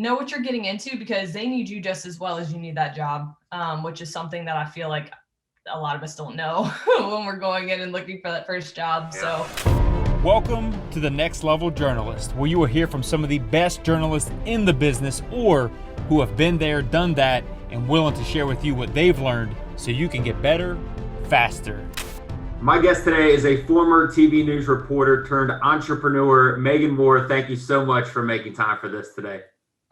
know what you're getting into because they need you just as well as you need that job, which is something that I feel like a lot of us don't know when we're going in and looking for that first job. So welcome to the Next Level Journalist, where you will hear from some of the best journalists in the business or who have been there, done that, and willing to share with you what they've learned so you can get better, faster. My guest today is a former TV news reporter turned entrepreneur, Megan Moore. Thank you so much for making time for this today.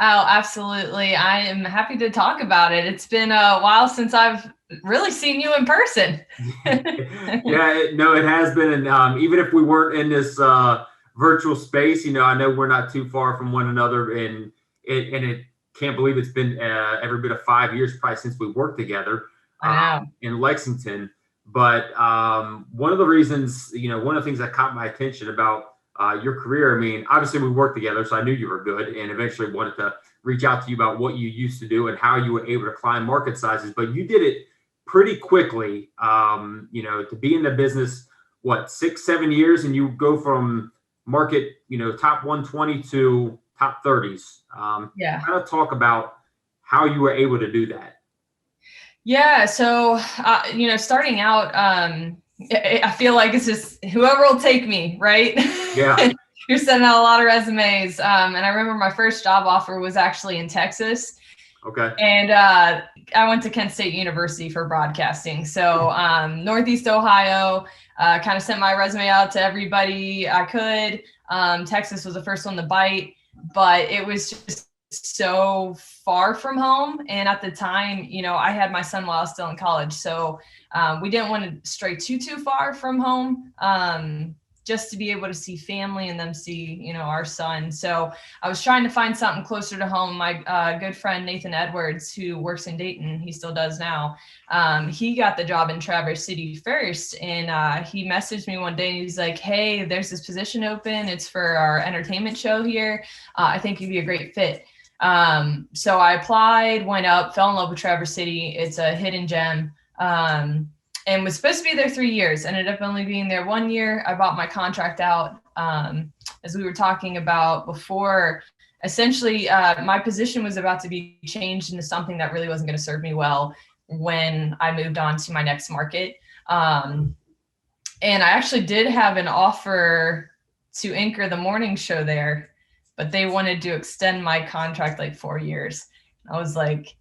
Oh, absolutely. I am happy to talk about it. It's been a while since I've really seen you in person. It has been. And even if we weren't in this virtual space, I know we're not too far from one another. And it can't believe it's been every bit of 5 years probably since we worked together in Lexington. But one of the reasons, one of the things that caught my attention about your career, I mean, obviously we worked together, so I knew you were good and eventually wanted to reach out to you about what you used to do and how you were able to climb market sizes. But you did it pretty quickly, to be in the business, 6-7 years, and you go from market, top 120 to top 30s. Kind of talk about how you were able to do that. Yeah. So, starting out, I feel like it's just whoever will take me, right? Yeah. You're sending out a lot of resumes. And I remember my first job offer was actually in Texas. Okay. And I went to Kent State University for broadcasting. So Northeast Ohio, kind of sent my resume out to everybody I could. Texas was the first one to bite, but it was just so far from home. And at the time, I had my son while I was still in college. So we didn't want to stray too far from home, just to be able to see family and them see, our son. So I was trying to find something closer to home. My good friend, Nathan Edwards, who works in Dayton, he still does now. He got the job in Traverse City first. And he messaged me one day and he's like, hey, there's this position open. It's for our entertainment show here. I think you'd be a great fit. So I applied, went up, fell in love with Traverse City. It's a hidden gem. And was supposed to be there 3 years, ended up only being there 1 year. I bought my contract out, as we were talking about before. Essentially, my position was about to be changed into something that really wasn't going to serve me well when I moved on to my next market. And I actually did have an offer to anchor the morning show there, but they wanted to extend my contract like 4 years. I was like,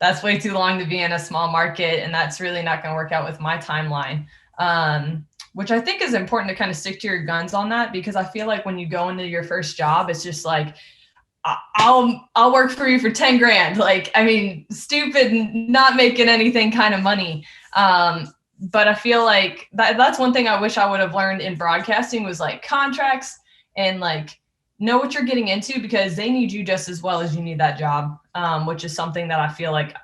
that's way too long to be in a small market. And that's really not going to work out with my timeline, which I think is important to kind of stick to your guns on that, because I feel like when you go into your first job, it's just like, I'll work for you for 10 grand. Like, I mean, stupid, not making anything kind of money. But I feel like that's one thing I wish I would have learned in broadcasting was like contracts and like, know what you're getting into because they need you just as well as you need that job, which is something that I feel like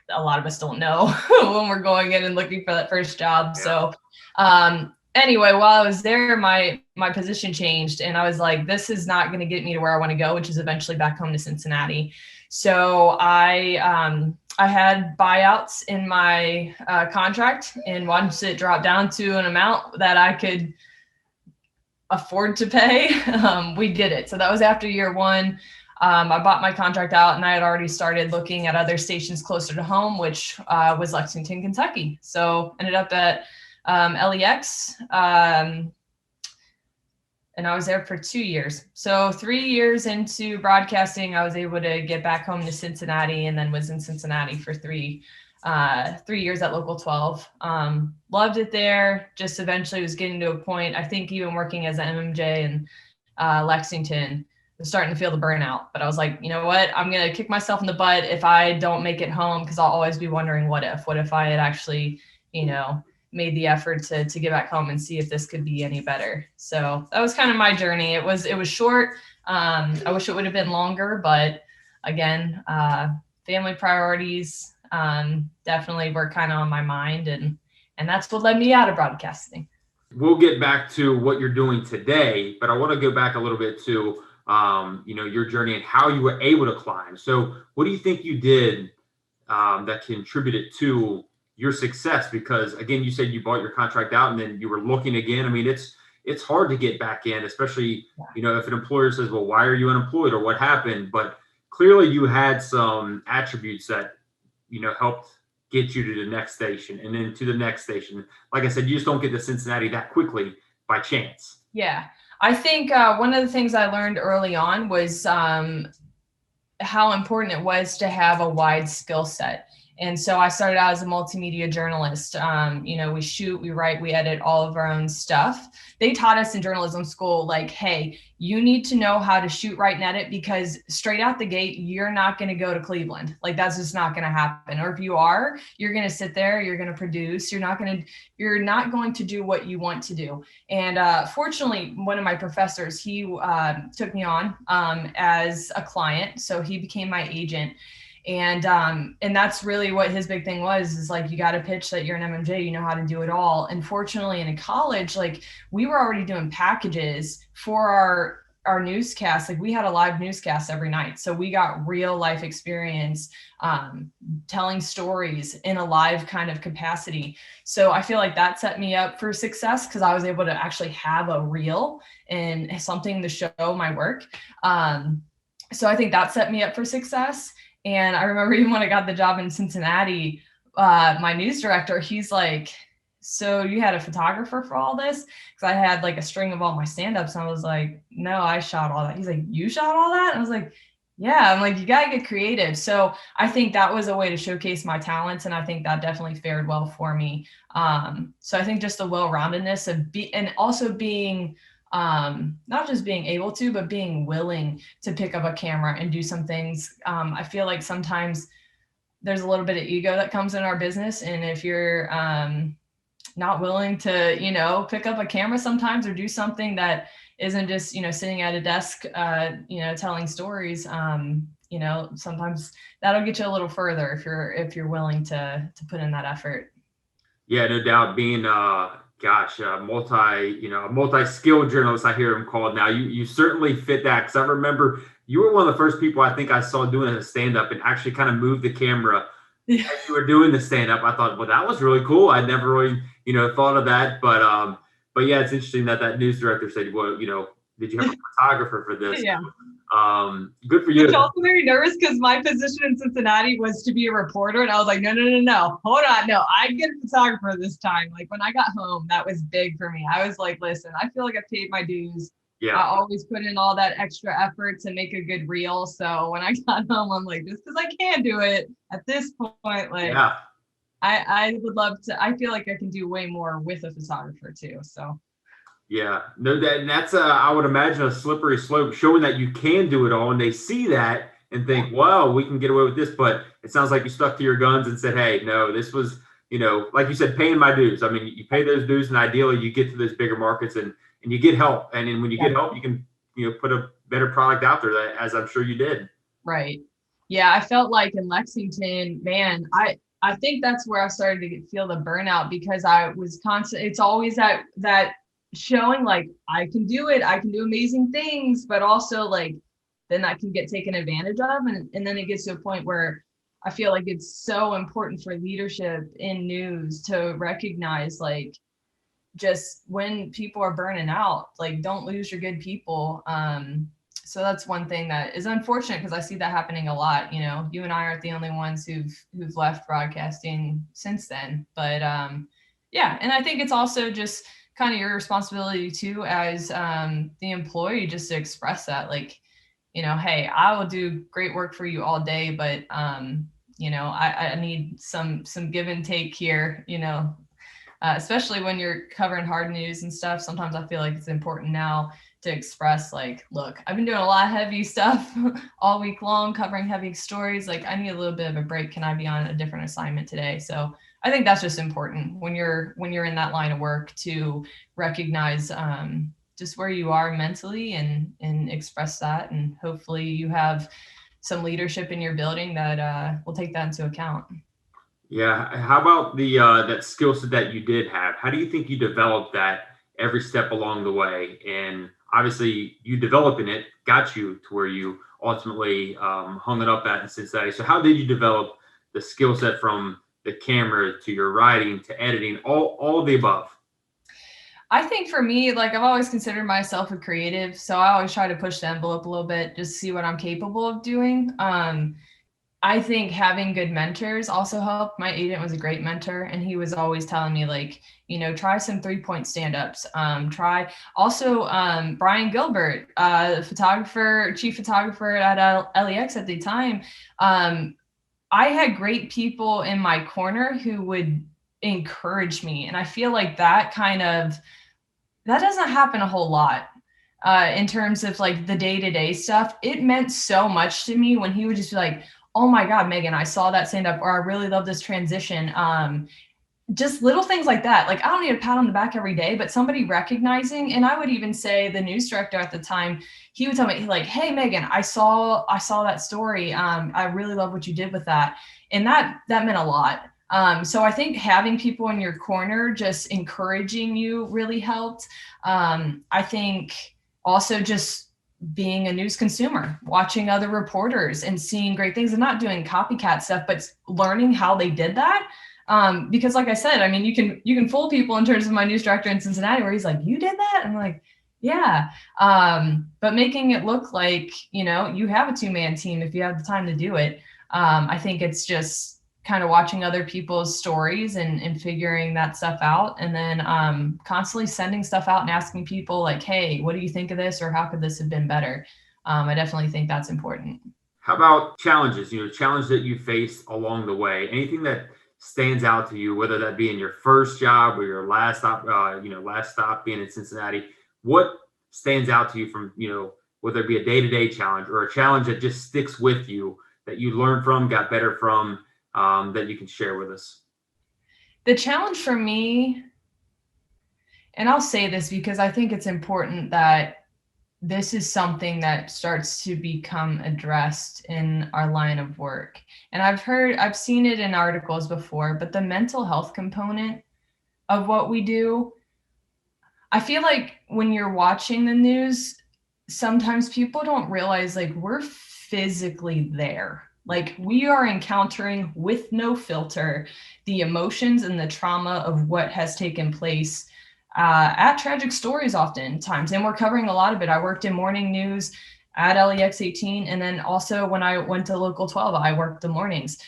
a lot of us don't know when we're going in and looking for that first job. Yeah. So anyway, while I was there, my position changed and I was like, this is not going to get me to where I want to go, which is eventually back home to Cincinnati. So I had buyouts in my contract, and once it dropped down to an amount that I could afford to pay, we did it. So that was after year one. I bought my contract out and I had already started looking at other stations closer to home, which was Lexington, Kentucky. So ended up at LEX, and I was there for 2 years. So 3 years into broadcasting, I was able to get back home to Cincinnati, and then was in Cincinnati for 3 years at Local 12. Loved it there. Just eventually was getting to a point, I think even working as an MMJ in Lexington, was starting to feel the burnout. But I was like, you know what? I'm going to kick myself in the butt if I don't make it home, because I'll always be wondering what if I had actually, made the effort to get back home and see if this could be any better. So that was kind of my journey. It was short. I wish it would have been longer, but again, family priorities definitely were kind of on my mind, and that's what led me out of broadcasting. We'll get back to what you're doing today, but I want to go back a little bit to your journey and how you were able to climb. So what do you think you did that contributed to your success? Because again, you said you bought your contract out and then you were looking again. I mean, it's hard to get back in, especially, if an employer says, well, why are you unemployed or what happened? But clearly you had some attributes that, helped get you to the next station and then to the next station. Like I said, you just don't get to Cincinnati that quickly by chance. Yeah. I think one of the things I learned early on was how important it was to have a wide skill set. And so I started out as a multimedia journalist. We shoot, we write, we edit all of our own stuff. They taught us in journalism school, like, hey, you need to know how to shoot, write, and edit, because straight out the gate, you're not going to go to Cleveland. Like, that's just not going to happen. Or if you are, you're going to sit there, you're going to produce, you're not going to do what you want to do. And fortunately, one of my professors, he took me on as a client. So he became my agent. And that's really what his big thing was, is like, you got to pitch that you're an MMJ, you know how to do it all. And fortunately, in college, like, we were already doing packages for our newscast. Like, we had a live newscast every night. So we got real life experience telling stories in a live kind of capacity. So I feel like that set me up for success, because I was able to actually have a reel and something to show my work. So I think that set me up for success. And I remember even when I got the job in Cincinnati, my news director, he's like, so you had a photographer for all this? Because I had like a string of all my stand-ups. And I was like, no, I shot all that. He's like, you shot all that? And I was like, yeah. I'm like, you got to get creative. So I think that was a way to showcase my talents. And I think that definitely fared well for me. So I think just the well-roundedness of and also being not just being able to, but being willing to pick up a camera and do some things. I feel like sometimes there's a little bit of ego that comes in our business. And if you're not willing to, pick up a camera sometimes, or do something that isn't just, sitting at a desk, telling stories, sometimes that'll get you a little further if you're willing to put in that effort. Yeah, no doubt. Being a multi-skilled journalist, I hear him called now. You certainly fit that, because I remember you were one of the first people I think I saw doing a stand-up and actually kind of move the camera as you were doing the stand-up. I thought, well, that was really cool. I'd never really, thought of that. But yeah, it's interesting that news director said, well, did you have a photographer for this? Yeah. Good for you. Which also made me nervous, because my position in Cincinnati was to be a reporter. And I was like, no, hold on. No, I get a photographer this time. Like, when I got home, that was big for me. I was like, listen, I feel like I paid my dues. Yeah. I always put in all that extra effort to make a good reel. So when I got home, I'm like, just because I can do it at this point, like, yeah. I would love to. I feel like I can do way more with a photographer too. So. Yeah, no, that's I would imagine a slippery slope, showing that you can do it all, and they see that and think, wow, we can get away with this. But it sounds like you stuck to your guns and said, hey, no, this was, like you said, paying my dues. I mean, you pay those dues, and ideally you get to those bigger markets and you get help. And then when you get help, you can, put a better product out there, as I'm sure you did. Right. Yeah, I felt like in Lexington, man, I think that's where I started to feel the burnout, because I was constant. It's always that showing like, I can do it, I can do amazing things, but also like, then that can get taken advantage of. And then it gets to a point where I feel like it's so important for leadership in news to recognize, like, just when people are burning out, like, don't lose your good people. So that's one thing that is unfortunate, because I see that happening a lot. You and I aren't the only ones who've left broadcasting since then. But yeah, and I think it's also just kind of your responsibility too, as the employee, just to express that, like, hey, I will do great work for you all day, but I need some give and take here, especially when you're covering hard news and stuff. Sometimes I feel like it's important now to express, like, look, I've been doing a lot of heavy stuff all week long, covering heavy stories. Like, I need a little bit of a break. Can I be on a different assignment today? So I think that's just important when you're in that line of work, to recognize just where you are mentally and express that. And hopefully you have some leadership in your building that will take that into account. Yeah. How about the that skill set that you did have? How do you think you developed that every step along the way? And obviously you developing it got you to where you ultimately hung it up at in Cincinnati. So how did you develop the skill set, from the camera to your writing to editing, all of the above? I think for me, like I've always considered myself a creative, so I always try to push the envelope a little bit, just see what I'm capable of doing. I think having good mentors also helped. My agent was a great mentor, and he was always telling me like, try some 3-point stand-ups. Try also Brian Gilbert, chief photographer at LEX at the time. I had great people in my corner who would encourage me, and I feel like that doesn't happen a whole lot. In terms of like the day-to-day stuff, it meant so much to me when he would just be like, oh my God, Megan, I saw that stand up, or I really love this transition. Just little things like that. Like I don't need a pat on the back every day, but somebody recognizing, and I would even say the news director at the time, he would tell me like, hey, Megan, I saw that story. I really love what you did with that. And that meant a lot. So I think having people in your corner just encouraging you really helped. I think also just being a news consumer, watching other reporters and seeing great things and not doing copycat stuff, but learning how they did that. Because like I said, I mean, you can fool people in terms of my news director in Cincinnati where he's like, you did that? I'm like, yeah. But making it look like, you have a 2-man team if you have the time to do it. I think it's just kind of watching other people's stories and figuring that stuff out. And then constantly sending stuff out and asking people like, hey, what do you think of this? Or how could this have been better? I definitely think that's important. How about challenges, challenge that you faced along the way? Anything that stands out to you, whether that be in your first job or your last stop being in Cincinnati? What stands out to you from, whether it be a day-to-day challenge or a challenge that just sticks with you that you learned from, got better from, that you can share with us? The challenge for me, and I'll say this because I think it's important that this is something that starts to become addressed in our line of work. And I've seen it in articles before, but the mental health component of what we do, I feel like when you're watching the news, sometimes people don't realize like we're physically there. Like we are encountering with no filter the emotions and the trauma of what has taken place at tragic stories oftentimes. And we're covering a lot of it. I worked in morning news at LEX 18. And then also when I went to local 12, I worked the mornings.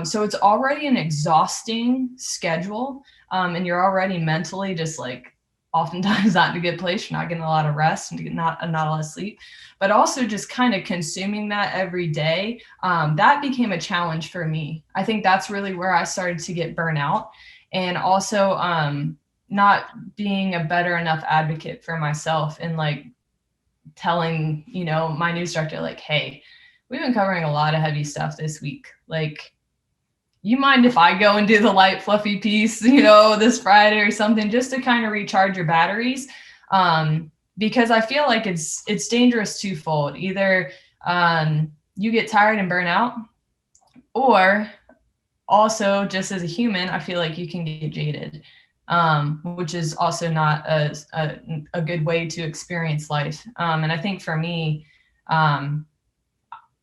So it's already an exhausting schedule. And you're already mentally just like oftentimes not in a good place. You're not getting a lot of rest and not a lot of sleep, but also just kind of consuming that every day. That became a challenge for me. I think that's really where I started to get burnout, and also not being a better enough advocate for myself and like telling, my news director, like, hey, we've been covering a lot of heavy stuff this week. Like, you mind if I go and do the light fluffy piece, this Friday or something, just to kind of recharge your batteries? Because I feel like it's dangerous twofold. Either you get tired and burn out, or also just as a human, I feel like you can get jaded, which is also not a good way to experience life. And I think for me,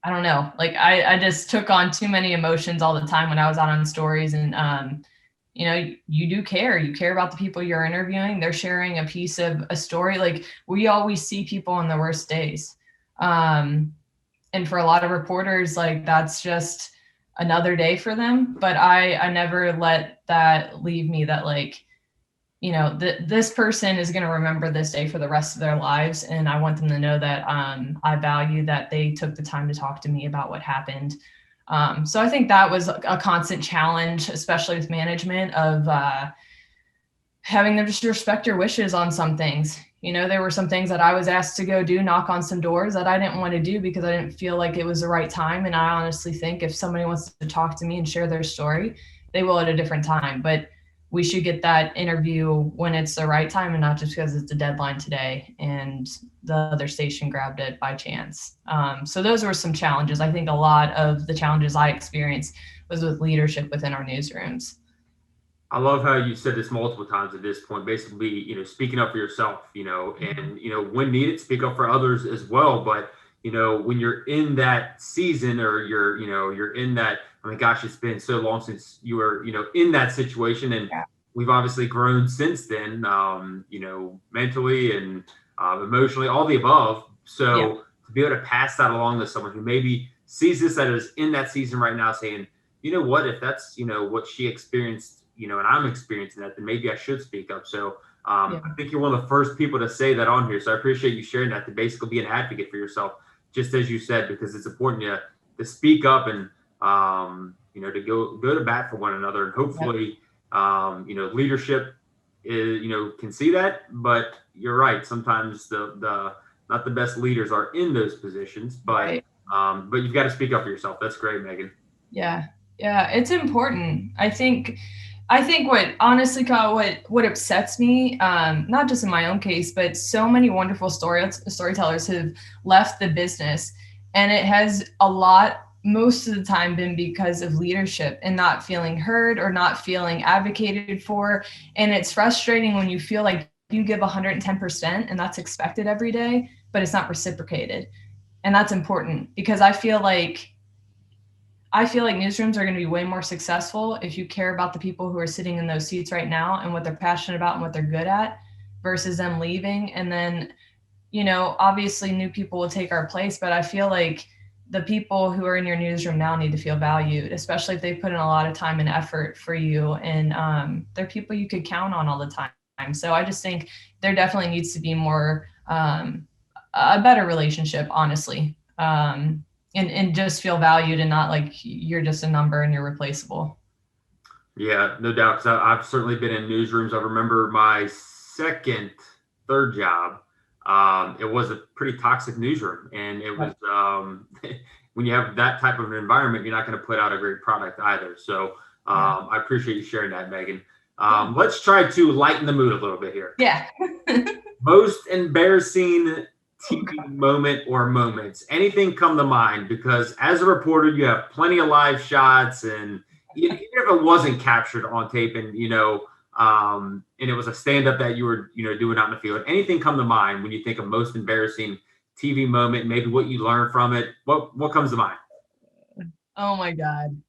I don't know, like I just took on too many emotions all the time when I was out on stories. And, you do care. You care about the people you're interviewing. They're sharing a piece of a story. Like we always see people on the worst days. And for a lot of reporters, like that's just another day for them. But I never let that leave me that like, this person is going to remember this day for the rest of their lives. And I want them to know that I value that they took the time to talk to me about what happened. So I think that was a constant challenge, especially with management, of having them just respect your wishes on some things. There were some things that I was asked to go do, knock on some doors that I didn't want to do because I didn't feel like it was the right time. And I honestly think if somebody wants to talk to me and share their story, they will at a different time. But we should get that interview when it's the right time and not just because it's a deadline today and the other station grabbed it by chance. So those were some challenges. I think a lot of the challenges I experienced was with leadership within our newsrooms. I love how you said this multiple times at this point, basically, speaking up for yourself, and, when needed, speak up for others as well. But, when you're in that season or you're in that, I mean, gosh, it's been so long since you were, in that situation. And we've obviously grown since then, mentally and emotionally, all the above. Yeah. So to be able to pass that along to someone who maybe sees this that is in that season right now, saying, you know what, if that's, what she experienced, and I'm experiencing that, then maybe I should speak up. So Yeah. I think you're one of the first people to say that on here. So I appreciate you sharing that, to basically be an advocate for yourself, just as you said, because it's important to speak up and, to go to bat for one another. And Yep. hopefully, leadership is, can see that. But you're right. Sometimes the not the best leaders are in those positions, Right. but you've got to speak up for yourself. That's great, Megan. Yeah. Yeah. It's important. I think what honestly, Kyle, what upsets me, not just in my own case, but so many wonderful storytellers have left the business, and it has most of the time been because of leadership and not feeling heard or not feeling advocated for. And it's frustrating when you feel like you give 110% and that's expected every day, but it's not reciprocated. And that's important, because I feel like newsrooms are going to be way more successful if you care about the people who are sitting in those seats right now and what they're passionate about and what they're good at, versus them leaving. And then, obviously new people will take our place, but I feel like the people who are in your newsroom now need to feel valued, especially if they put in a lot of time and effort for you. And they're people you could count on all the time. So I just think there definitely needs to be more, a better relationship, honestly. And just feel valued and not like you're just a number and you're replaceable. Yeah, no doubt. Because I've certainly been in newsrooms. I remember my third job. It was a pretty toxic newsroom, and it was when you have that type of an environment, you're not going to put out a great product either. So I appreciate you sharing that, Megan. Let's try to lighten the mood a little bit here. Yeah. Most embarrassing TV moment or moments, anything come to mind? Because as a reporter, you have plenty of live shots, and even if it wasn't captured on tape, and and it was a stand-up that you were doing out in the field, anything come to mind when you think of most embarrassing TV moment? Maybe what you learned from it. What comes to mind? Oh my God.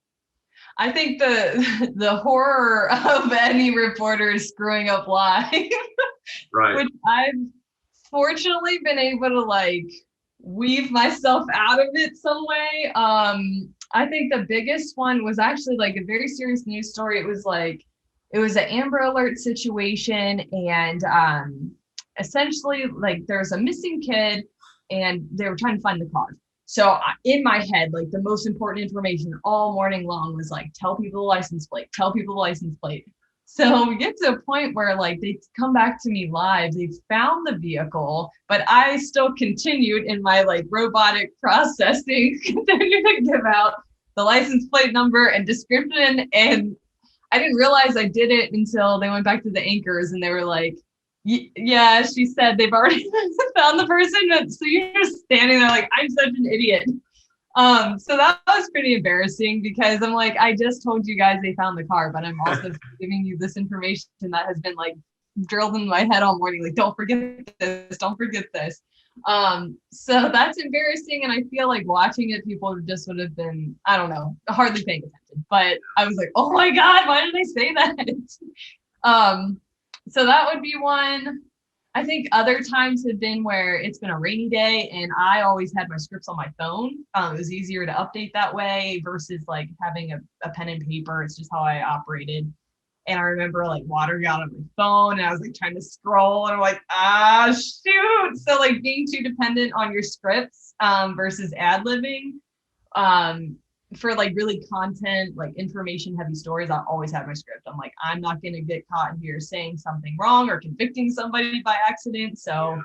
I think the horror of any reporter screwing up live, Right. which I've fortunately been able to weave myself out of it some way. I think the biggest one was actually a very serious news story. It was an Amber Alert situation, and essentially there's a missing kid and they were trying to find the car. So in my head, the most important information all morning long was tell people the license plate, tell people the license plate. So we get to a point where they come back to me live, they found the vehicle, but I still continued in my robotic processing, continue to give out the license plate number and description. And I didn't realize I did it until they went back to the anchors and they were like, yeah, she said they've already found the person. So you're just standing there I'm such an idiot. So that was pretty embarrassing, because I'm I just told you guys they found the car, but I'm also giving you this information that has been drilled in my head all morning. Don't forget this, don't forget this. So that's embarrassing. And I feel watching it, people just would have been, I don't know, hardly paying attention, but I was oh my God, why did I say that? So that would be one. I think other times have been where it's been a rainy day and I always had my scripts on my phone. It was easier to update that way versus having a pen and paper. It's just how I operated. And I remember water got on my phone and I was trying to scroll and I'm shoot. So being too dependent on your scripts versus ad-libbing. For really content, information heavy stories, I always have my script. I'm not going to get caught here saying something wrong or convicting somebody by accident. So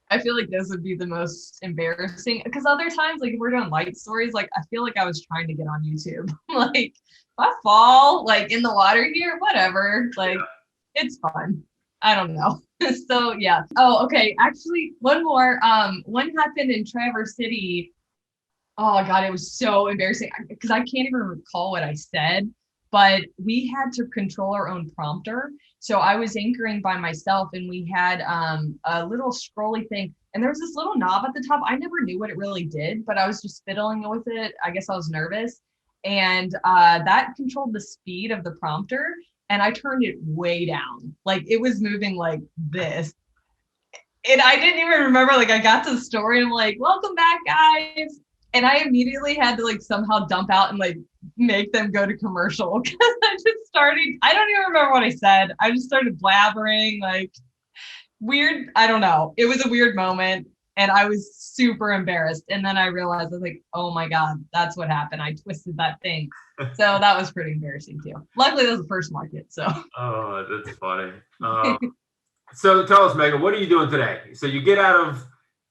I feel those would be the most embarrassing, because other times, if we're doing light stories, I feel I was trying to get on YouTube. If I fall in the water here, whatever, it's fun. I don't know. So yeah. Oh, okay. Actually, one more. One happened in Traverse City. Oh God, it was so embarrassing because I can't even recall what I said, but we had to control our own prompter. So I was anchoring by myself and we had a little scrolly thing, and there was this little knob at the top. I never knew what it really did, but I was just fiddling with it. I guess I was nervous, and that controlled the speed of the prompter. and I turned it way down. Like it was moving like this. And I didn't even remember, like I got to the story and I'm like, welcome back, guys. And I immediately had to like somehow dump out and like make them go to commercial because I just started, I don't even remember what I said. I just started blabbering, like weird. I don't know. It was a weird moment and I was super embarrassed. And then I realized I was like, oh my God, that's what happened. I twisted that thing. So that was pretty embarrassing too. Luckily, that was the first market. So. Oh, that's funny. So tell us, Megan, what are you doing today? So you get out of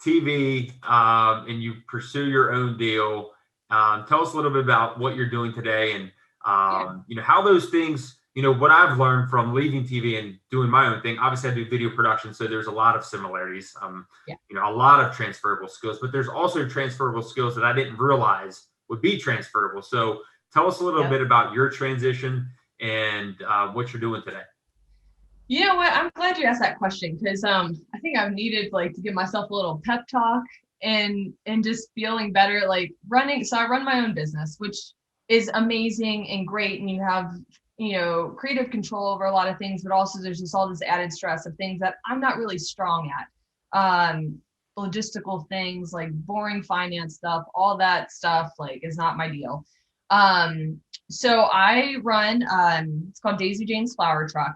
TV and you pursue your own deal. Tell us a little bit about what you're doing today and, how those things, what I've learned from leaving TV and doing my own thing. Obviously, I do video production, so there's a lot of similarities, a lot of transferable skills, but there's also transferable skills that I didn't realize would be transferable. So tell us a little bit about your transition and what you're doing today. You know what? I'm glad you asked that question because I think I've needed like to give myself a little pep talk and just feeling better, like running. So I run my own business, which is amazing and great. And you have, creative control over a lot of things, but also there's just all this added stress of things that I'm not really strong at. Logistical things like boring finance stuff, all that stuff like is not my deal. So I run, it's called Daisy Jane's Flower Truck.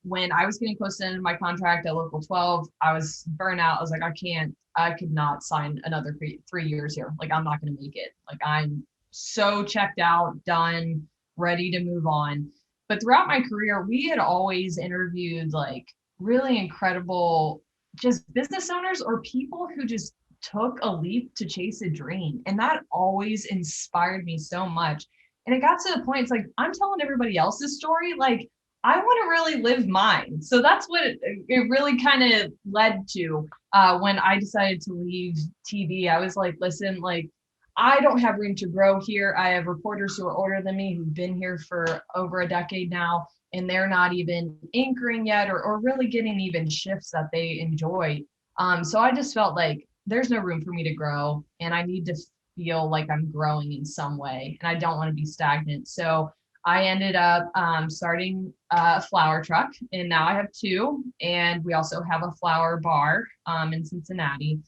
When I was getting close to the end of my contract at Local 12, I was burnt out. I was like, I could not sign another 3 years here. Like, I'm not going to make it. Like, I'm so checked out, done, ready to move on. But throughout my career, we had always interviewed like really incredible just business owners or people who just took a leap to chase a dream. And that always inspired me so much. And it got to the point, it's like, I'm telling everybody else's story. Like, I want to really live mine. So that's what it really kind of led to when I decided to leave TV. I was like, listen, like, I don't have room to grow here. I have reporters who are older than me who've been here for over a decade now, and they're not even anchoring yet or really getting even shifts that they enjoy. So I just felt like there's no room for me to grow, and I need to feel like I'm growing in some way, and I don't want to be stagnant. So I ended up starting a flower truck, and now I have 2, and we also have a flower bar in Cincinnati.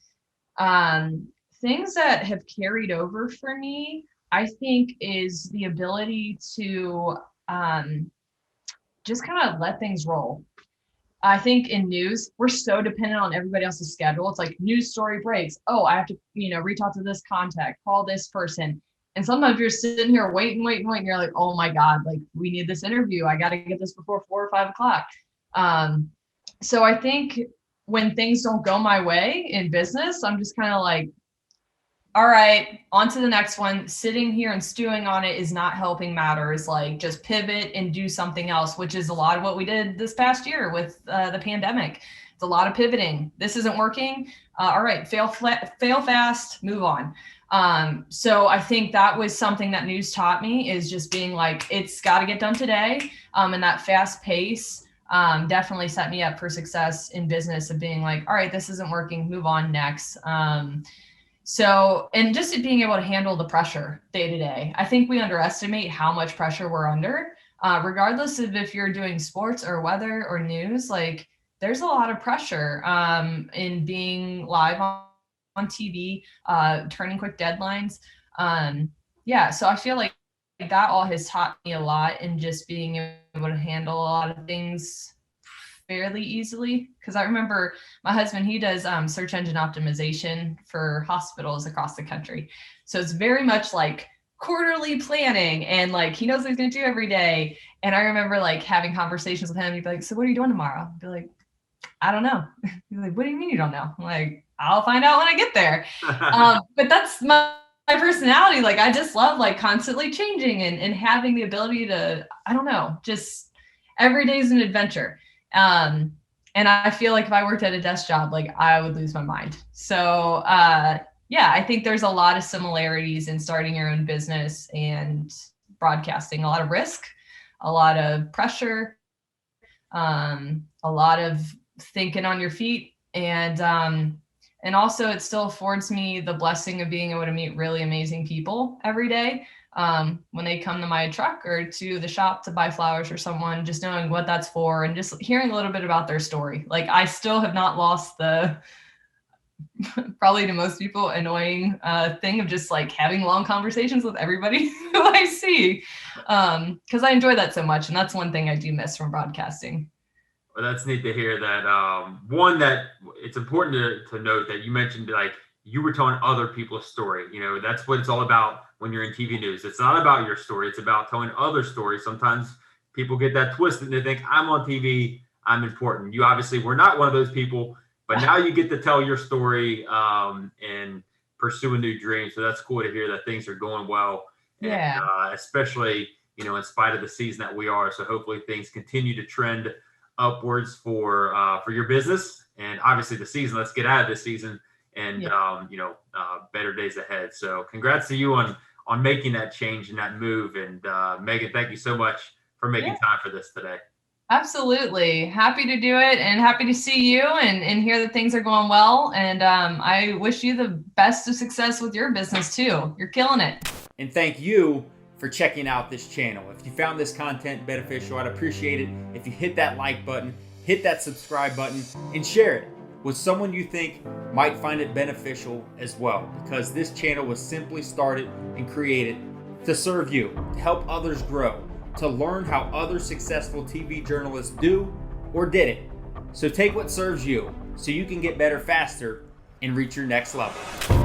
Things that have carried over for me, I think, is the ability to just kind of let things roll. I think in news, we're so dependent on everybody else's schedule. It's like news story breaks. Oh, I have to, reach out to this contact, call this person. And sometimes you're sitting here waiting. You're like, oh my God, like we need this interview. I got to get this before 4 or 5 o'clock. So I think when things don't go my way in business, I'm just kind of like, all right, on to the next one. Sitting here and stewing on it is not helping matters. Like just pivot and do something else, which is a lot of what we did this past year with the pandemic. It's a lot of pivoting. This isn't working. All right, fail fast, move on. So I think that was something that news taught me, is just being like, it's got to get done today. And that fast pace definitely set me up for success in business of being like, all right, this isn't working, move on next. So, and just being able to handle the pressure day to day. I think we underestimate how much pressure we're under, regardless of if you're doing sports or weather or news. Like there's a lot of pressure in being live on TV, turning quick deadlines. So I feel like that all has taught me a lot in just being able to handle a lot of things fairly easily. Because I remember my husband, he does search engine optimization for hospitals across the country. So it's very much like quarterly planning, and like he knows what he's going to do every day. And I remember like having conversations with him. He'd be like, so what are you doing tomorrow? I'd be like, I don't know. He's like, what do you mean you don't know? I'm like, I'll find out when I get there. But that's my personality. Like, I just love like constantly changing and having the ability to, I don't know, just every day is an adventure. And I feel like if I worked at a desk job, like I would lose my mind. So, I think there's a lot of similarities in starting your own business and broadcasting. A lot of risk, a lot of pressure, a lot of thinking on your feet, and And also it still affords me the blessing of being able to meet really amazing people every day. When they come to my truck or to the shop to buy flowers for someone, just knowing what that's for and just hearing a little bit about their story. Like I still have not lost the probably to most people annoying thing of just like having long conversations with everybody who I see, because I enjoy that so much, and that's one thing I do miss from broadcasting. Well, that's neat to hear that. One, that it's important to note that you mentioned like you were telling other people's story. You know, that's what it's all about when you're in TV news. It's not about your story. It's about telling other stories. Sometimes people get that twisted and they think I'm on TV, I'm important. You obviously were not one of those people. But now you get to tell your story and pursue a new dream. So that's cool to hear that things are going well. Yeah. And especially, you know, in spite of the season that we are. So hopefully things continue to trend upwards for your business. And obviously the season, let's get out of this season and, better days ahead. So congrats to you on making that change and that move. And Megan, thank you so much for making time for this today. Absolutely. Happy to do it and happy to see you and hear that things are going well. And I wish you the best of success with your business too. You're killing it. And thank you for checking out this channel. If you found this content beneficial, I'd appreciate it if you hit that like button, hit that subscribe button, and share it with someone you think might find it beneficial as well. Because this channel was simply started and created to serve you, to help others grow, to learn how other successful TV journalists do or did it. So take what serves you so you can get better faster and reach your next level.